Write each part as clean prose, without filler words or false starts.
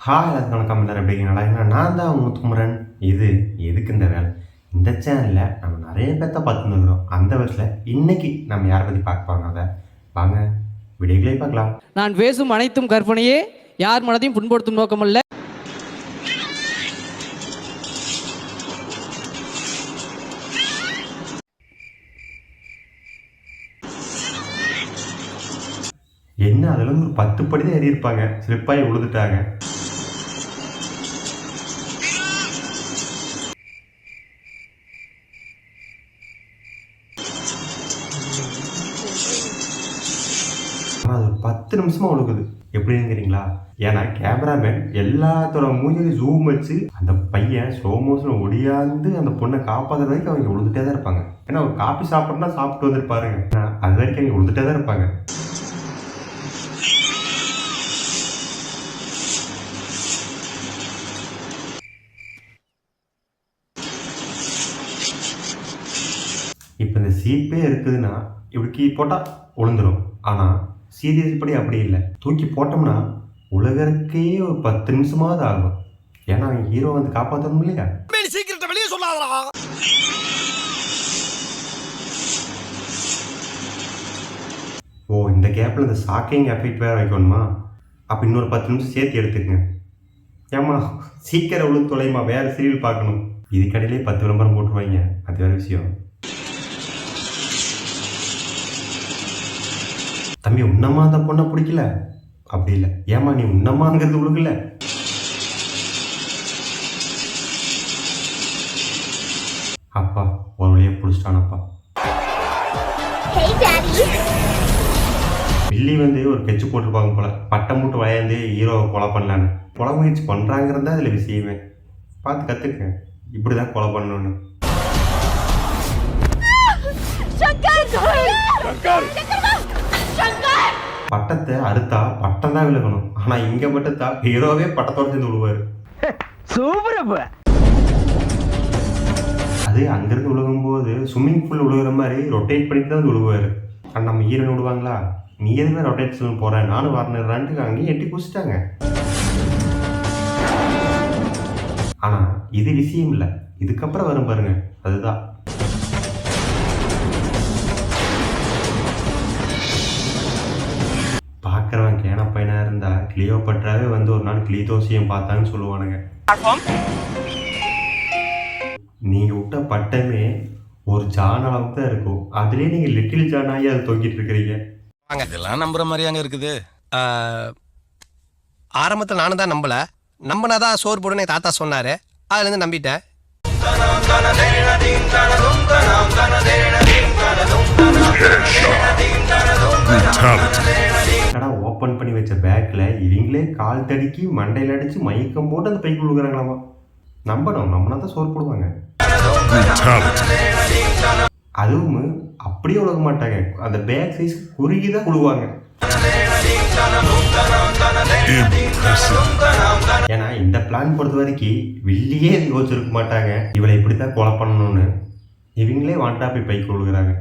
வணக்கம் எல்லாரும் எப்படிங்களா? நான் தான் உங்க முத்துக்குமரன். இது எதுக்கு இந்த வேலை? இந்த சேனலில் நம்ம நிறைய பேர்த்த பார்த்துருக்குறோம். அந்த விதத்தில் இன்னைக்கு நம்ம யாரை பற்றி பார்க்க போகிறோம், அதை வாங்க வீடியோக்களே பார்க்கலாம். நான் பேசும் அனைத்தும் கற்பனையே, யார் மனதையும் புண்படுத்தும் நோக்கமல்ல. என்ன அதில் ஒரு 10 படி தான் ஏறியிருப்பாங்க, ஸ்லிப்பாகி விழுந்துட்டாங்க. ஆனால் அது 10 நிமிஷமாக ஒழுகுது. எப்படிங்கிறீங்களா? ஏன்னா கேமராமேன் எல்லாத்தோட மூஞ்சிலையும் ஜூம் வச்சு அந்த பையன் ஸ்லோ மோஷன் ஒடியாந்து அந்த பொண்ணை காப்பாற்றுற வரைக்கும் அவங்க விழுந்துட்டே தான் இருப்பாங்க. ஏன்னா ஒரு காப்பி சாப்பிட்றனா சாப்பிட்டு வந்துருப்பாருங்க, அது வரைக்கும் அவங்க விழுந்துட்டே தான் இருப்பாங்க. இப்போ இந்த சீப்பே இருக்குதுன்னா இப்படி போட்டால் விழுந்துடும். ஆனால் சீரியஸ் படி அப்படி இல்லை. தூக்கி போட்டோம்னா உலகருக்கே ஒரு 10 நிமிஷமாவது ஆகும். ஏன்னா அவங்க ஹீரோ வந்து காப்பாற்றணும் இல்லையா? ஓ, இந்த கேப்பில் இந்த ஷாக்கிங் எஃபெக்ட் வேறு வைக்கணுமா? அப்போ இன்னொரு 10 நிமிஷம் சேர்த்து எடுத்துக்கங்க. ஏம்மா சீக்கிரம் விழுந்து தொலைமா, வேறு சீரியல் பார்க்கணும். இதுக்கடையிலே 10 விளம்பரம் போட்டுருவாங்க, அது வேறு விஷயம். தம்பி, உன்னமா அந்த பொண்ணை பிடிக்கல? அப்படி இல்லை. ஏமா நீ உன்னமாங்கிறது உழுகல? அப்பா ஒரு வழியை பிடிச்சிட்டானப்பா. வில்லி வந்து ஒரு கெச்சு போட்டிருப்பாங்க போல, பட்டம் போட்டு வளையாந்து ஹீரோவை கொலை பண்ணலான்னு. கொலை முயற்சி பண்ணுறாங்கிறதா அதில் விஷயமே. பார்த்து கற்றுக்க, இப்படி தான் கொலை பண்ணணும்னு. பட்டத்தை அறுத்தா பட்டம் தான் விழுகணும். ஆனா இங்க மட்டும் ஹீரோவே பட்டத்தோட சேர்ந்து விழுவாரு. அது அங்கிருந்து விழுகும்போது ஸ்விம்மிங் பூல் விழுகிற மாதிரி ரொட்டேட் பண்ணிட்டு தான் விழுவாரு. ஆனா நம்ம ஹீரோன் விடுவாங்களா? நீ எதுவுமே ரொட்டேட் சொல்லி போறேன், நானும் வரணுறான்ட்டு அங்கேயும் எட்டி குடிச்சிட்டாங்க. ஆனா இது விஷயம் இல்லை, இதுக்கப்புறம் வரும் பாருங்க, அதுதான். பார்க்குறவன் கேன பையனாக இருந்தா கிளியோபட்ராவே வந்து ஒரு நாள் கிளிதோசியம் பார்த்தான்னு சொல்லுவானுங்க. நீங்கள் விட்ட பட்டமே ஒரு ஜான் அளவுக்கு தான் இருக்கும், அதுலேயே நீங்கள் லிட்டில் ஜான் ஆகி அதை தொங்கிட்டு இருக்கிறீங்க. இதெல்லாம் நம்புற மாதிரியாங்க இருக்குது. ஆரம்பத்தில் நானும் தான் நம்பினாதான் சோறு போடுன்னு என் தாத்தா சொன்னாரு, அதுலேருந்து நம்பிட்டேன். கடை ஓப்பன் பண்ணி வச்ச பேக்கில் இவங்களே கால் தடுக்கி மண்டையில் அடித்து மயக்கம் போட்டு அந்த பைக்கு விழுகிறாங்களாமா. நம்பணும், நம்மனா தான் சோறு போடுவாங்க. அதுவும் அப்படியே விழுக மாட்டாங்க, அந்த பேக் சைஸ் குறுகி தான் விழுவாங்க. ஏன்னா இந்த பிளான் பொறுத்த வரைக்கும் வில்லியே யோசிச்சிருக்க மாட்டாங்க இவளை இப்படித்தான் கொலை பண்ணணும்னு. இவங்களே வாண்டா போய் பைக்கு விழுகிறாங்க.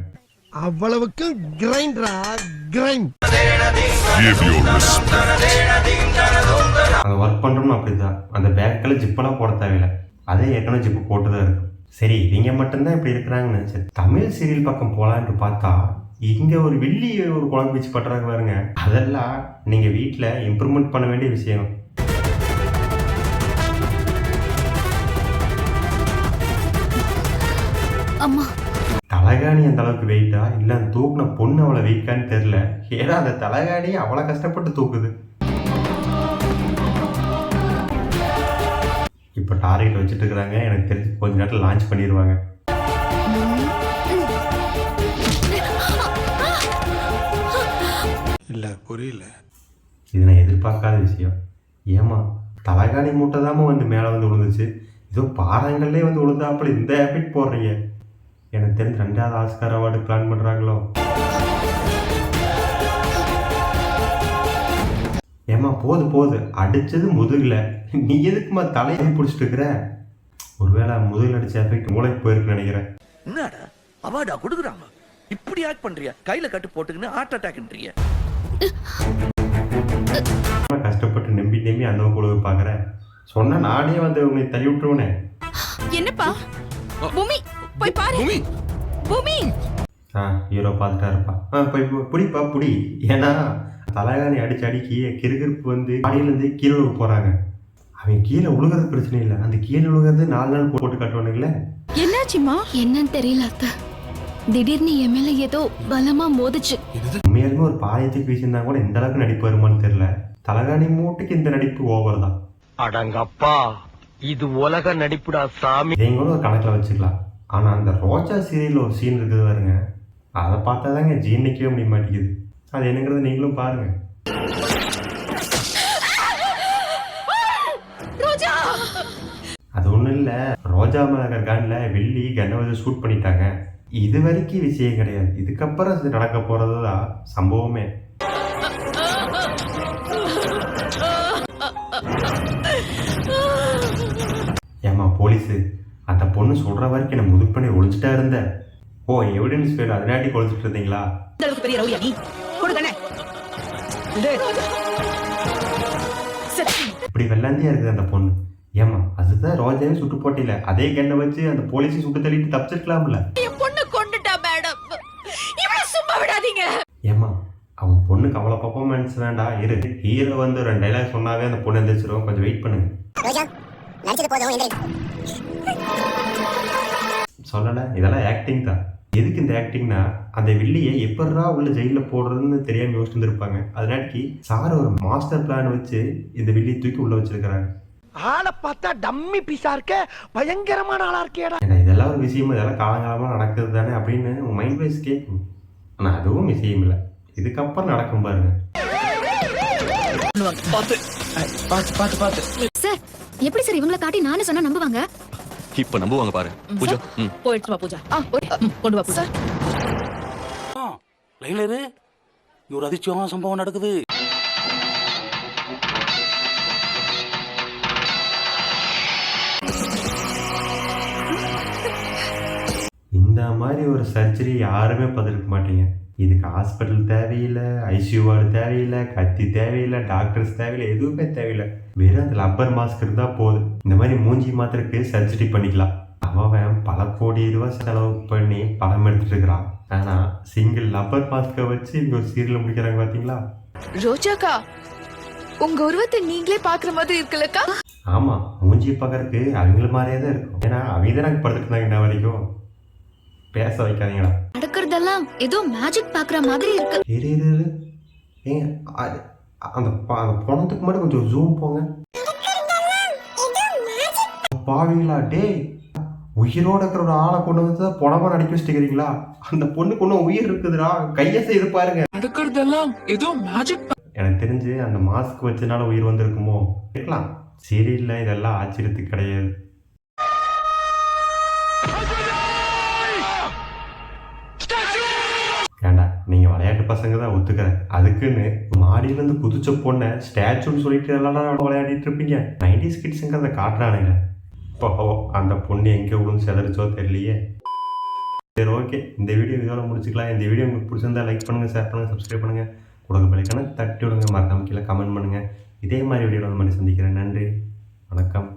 அவ்வளவுக்கு கிரைண்டரா கிரைண்ட். அங்கே ஒர்க் பண்ணுறோம்னு அப்படிதான். அந்த பேக்கில் ஜிப்பெல்லாம் போட தேவையில்லை, அதே ஏற்கனவே ஜிப்பு போட்டு தான் இருக்கும். சரி, இவங்க மட்டும்தான் இப்படி இருக்கிறாங்கன்னு சரி தமிழ் சீரியல் பக்கம் போகலான்ட்டு பார்த்தா இங்கே ஒரு வில்லி ஒரு குழம்பு வச்சு பண்ணுறாங்க பாருங்க. அதெல்லாம் நீங்கள் வீட்டில் இம்ப்ரூவ்மெண்ட் பண்ண வேண்டிய விஷயம். தலகாணி அந்த அளவுக்கு வெயிட்டா இல்லை அந்த தூக்குன பொண்ணு அவ்வளோ வெயிட்டான்னு தெரில. ஏன்னா அந்த தலகாணி அவ்வளோ கஷ்டப்பட்டு தூக்குது. இப்போ டார்கெட் வச்சுட்டு இருக்கிறாங்க, எனக்கு தெரிஞ்சு கொஞ்ச நேரத்தில் லான்ச் பண்ணிடுவாங்க. இல்லை புரியல, இது நான் எதிர்பார்க்காத விஷயம். ஏமா தலகாணி மூட்டை தாம வந்து மேலே வந்து விழுந்துச்சு, ஏதோ பாறங்கள்லே வந்து விழுந்தாப்புல இந்த எஃபெக்ட் போடுறீங்க. எனக்கு தெரிஞ்சு 2வது ஆஸ்கார் அவார்டு பிளான் பண்ணுறாங்களோ. ஏமா போது அடித்தது முதுகில், நீ எதுக்குமா தலையை பிடிச்சிட்டு இருக்கிற? ஒருவேளை முதுகில் அடித்த எஃபெக்ட் மூளைக்கு போயிருக்குன்னு நினைக்கிறேன். என்னடா அவார்டா கொடுக்குறாங்க, இப்படி ஆக்ட் பண்றியா? கையில கட்டு போட்டுக்கின்னு ஹார்ட் அட்டாக்ன்றீங்க. நான் கஷ்டப்பட்டு நம்பி நம்பி அந்த குழுவை பார்க்குறேன். சொன்ன நானே வந்து உன்னை தள்ளி விட்டுருவனே. என்னப்பா பூமி போய் பாரு பூமி ஹீரோ பார்த்துட்டா இருப்பா. போய் புடிப்பா புடி. ஏன்னா தலைகாணி அடிச்சு கிறுகிறுப்பு வந்து பாடியிலேருந்து கீழே விழுக போகிறாங்க. அவன் கீழே விழுகிறது பிரச்சனை இல்லை, அந்த கீழே விழுகிறது 4 நாள் போட்டு காட்டுவானுங்களே. என்னாச்சுமா? என்னன்னு தெரியல அத்தை, திடீர்னு என் மேல ஏதோ பலமா மோதிச்சு. உண்மையாலுமே ஒரு பாயத்துக்கு வீசியிருந்தா கூட இந்த அளவுக்கு நடிப்பு வருமானு தெரியல. தலகாணி மூட்டுக்கு இந்த நடிப்பு ஓவர் தான். அடங்கப்பா, இது உலக நடிப்புடா சாமி. இதையும் கூட ஒரு கணக்கில் வச்சுக்கலாம். ஆனால் அந்த ரோஜா சீரியலில் ஒரு சீன் இருக்குது பாருங்க, அதை பார்த்தா தாங்க ஜீர்ணிக்கவே முடிய மாட்டேங்குது. அது என்னங்கிறது நீங்களும் பாருங்க. அது ஒன்றும் இல்லை, ரோஜா மலர் கானில் வெள்ளி கன்னை வச்சு ஷூட் பண்ணிட்டாங்க. இது வரைக்கும் விஷயம் கிடையாது, இதுக்கப்புறம் அது நடக்க போகிறது தான் சம்பவமே. ஏமா போலீஸு, அந்த பொண்ணு சொல்கிற வரைக்கும் என்ன முதுகு பண்ணி ஒழிச்சிட்டா இருந்த. ஓ எவிடன்ஸ் பேர் அதனாட்டி ஒழிச்சிட்டு இருந்தீங்களா? பெரிய ரவுடியா நீ? கொடுங்கண்ணே. இப்படி வெள்ளாந்தியா இருக்குது அந்த பொண்ணு. ஏமா அதுதான் ரோஜாவே சுட்டு போட்டில, அதே கண்ணை வச்சு அந்த போலீஸை சுட்டு தள்ளிட்டு தப்பிச்சிருக்கலாம்ல. என் பொண்ணு கொண்டுட்டா மேடம், இவள சும்மா விடாதீங்க. ஏமா அவன் பொண்ணுக்கு அவ்வளோ பர்ஃபார்மன்ஸ் வேண்டாம், இரு. ஹீரோ வந்து 2 டைலாக் சொன்னாவே அந்த பொண்ணு எந்திரிச்சிடும், கொஞ்சம் வெயிட் பண்ணுங்க. சொல்லலை, இதெல்லாம் ஆக்டிங் தான். எதுக்கு இந்த ஆக்டிங்னா, அந்த வில்லியை எப்படா உள்ள ஜெயிலில் போடுறதுன்னு தெரியாம யோசிச்சு இருந்திருப்பாங்க. அதனாட்டி சார் ஒரு மாஸ்டர் பிளான் வச்சு இந்த வில்லியை தூக்கி உள்ள வச்சிருக்கிறாங்க. ஆளை பார்த்தா டம்மி பீஸா இருக்க, பயங்கரமான ஆளா இருக்கேடா. ஏன்னா இதெல்லாம் ஒரு விஷயம், இதெல்லாம் காலங்காலமாக நடக்குது தானே அப்படின்னு உங்கள் மைண்ட் வைஸ் கேட்கும். ஆனால் அதுவும் விஷயம் இல்லை, இதுக்கப்புறம் நடக்கும் பாருங்க. சார் எப்படி சார் இவங்களை காட்டி நானே சொன்னா நம்புவாங்க? இப்ப நம்புவாங்க பாரு. பூஜா போயிட்டு வா பூஜா. கொண்டு வா பூஜா. லைன்ல இரு, ஒரு அதிர்ச்சியான சம்பவம் நடக்குது. இந்த மாதிரி ஒரு சர்ஜரி யாருமே பார்த்துருக்க மாட்டீங்க. இதுக்கு ஹாஸ்பிட்டல் தேவையில்லை, ஐசியூ வார்டு தேவையில்லை, கத்தி தேவையில்லை, டாக்டர்ஸ் தேவையில்லை, எதுவுமே தேவையில்லை. வெறும் அந்த லப்பர் மாஸ்க் இருந்தால் போதும். இந்த மாதிரி மூஞ்சி மாத்திரக்கு சர்ஜரி பண்ணிக்கலாம். அவன் பல கோடி ரூபாய் செலவு பண்ணி பணம் எடுத்துட்டு இருக்கிறான். ஆனால் சிங்கிள் லப்பர் மாஸ்கை வச்சு இங்கே ஒரு சீரியல் முடிக்கிறாங்க பார்த்தீங்களா? ரோஜாக்கா, உங்க உருவத்தை நீங்களே பாக்குற மாதிரி இருக்குல்லக்கா? ஆமாம், மூஞ்சி பார்க்கறதுக்கு அவங்கள மாதிரியே தான் இருக்கும். ஏன்னா அவங்க தான் நாங்கள் படுத்துட்டு இன்ன வரைக்கும். பேச வைக்காதீங்களா? நடக்கிறதெல்லாம் ஏதோ மேஜிக் பாக்குற மாதிரி இருக்கு. இரு ஏங்க, அந்த பணத்துக்கு மட்டும் கொஞ்சம் ஜூம் போங்க. பாவீங்களா டே, உயிரோட இருக்கிற ஒரு ஆளை கொண்டு வந்து புடவை நடிக்க வச்சுக்கிறீங்களா? அந்த பொண்ணுக்கு ஒன்றும் உயிர் இருக்குதுடா, கையை செய்து பாருங்க. நடக்கிறதெல்லாம் ஏதோ மேஜிக். எனக்கு தெரிஞ்சு அந்த மாஸ்க் வச்சனால உயிர் வந்திருக்குமோ இருக்கலாம். சீரியல்ல இதெல்லாம் ஆச்சரியத்துக்கு கிடையாது. ஏண்டா நீங்கள் விளையாட்டு பசங்க தான் ஒத்துக்கிறேன், அதுக்குன்னு மாடியிலேருந்து குதிச்ச பொண்ணை ஸ்டாச்சுன்னு சொல்லிட்டு எல்லாம் விளையாடிட்டு இருப்பீங்க. 90s கிட்ஸுங்கிறத காட்டுறானுங்க. இப்போ அந்த பொண்ணு எங்கே விழுந்து செதறிச்சோ தெரியலையே. சரி ஓகே, இந்த வீடியோ இதோட முடிச்சுக்கலாம். இந்த வீடியோ உங்களுக்கு பிடிச்சிருந்தா லைக் பண்ணுங்கள், ஷேர் பண்ணுங்கள், சப்ஸ்கிரைப் பண்ணுங்கள், கொடுக்க பிள்ளைக்கான தட்டி விடுங்க, மறக்காம கீழே கமெண்ட் பண்ணுங்கள். இதே மாதிரி வீடியோவில் வந்து மாதிரி சந்திக்கிறேன். நன்றி, வணக்கம்.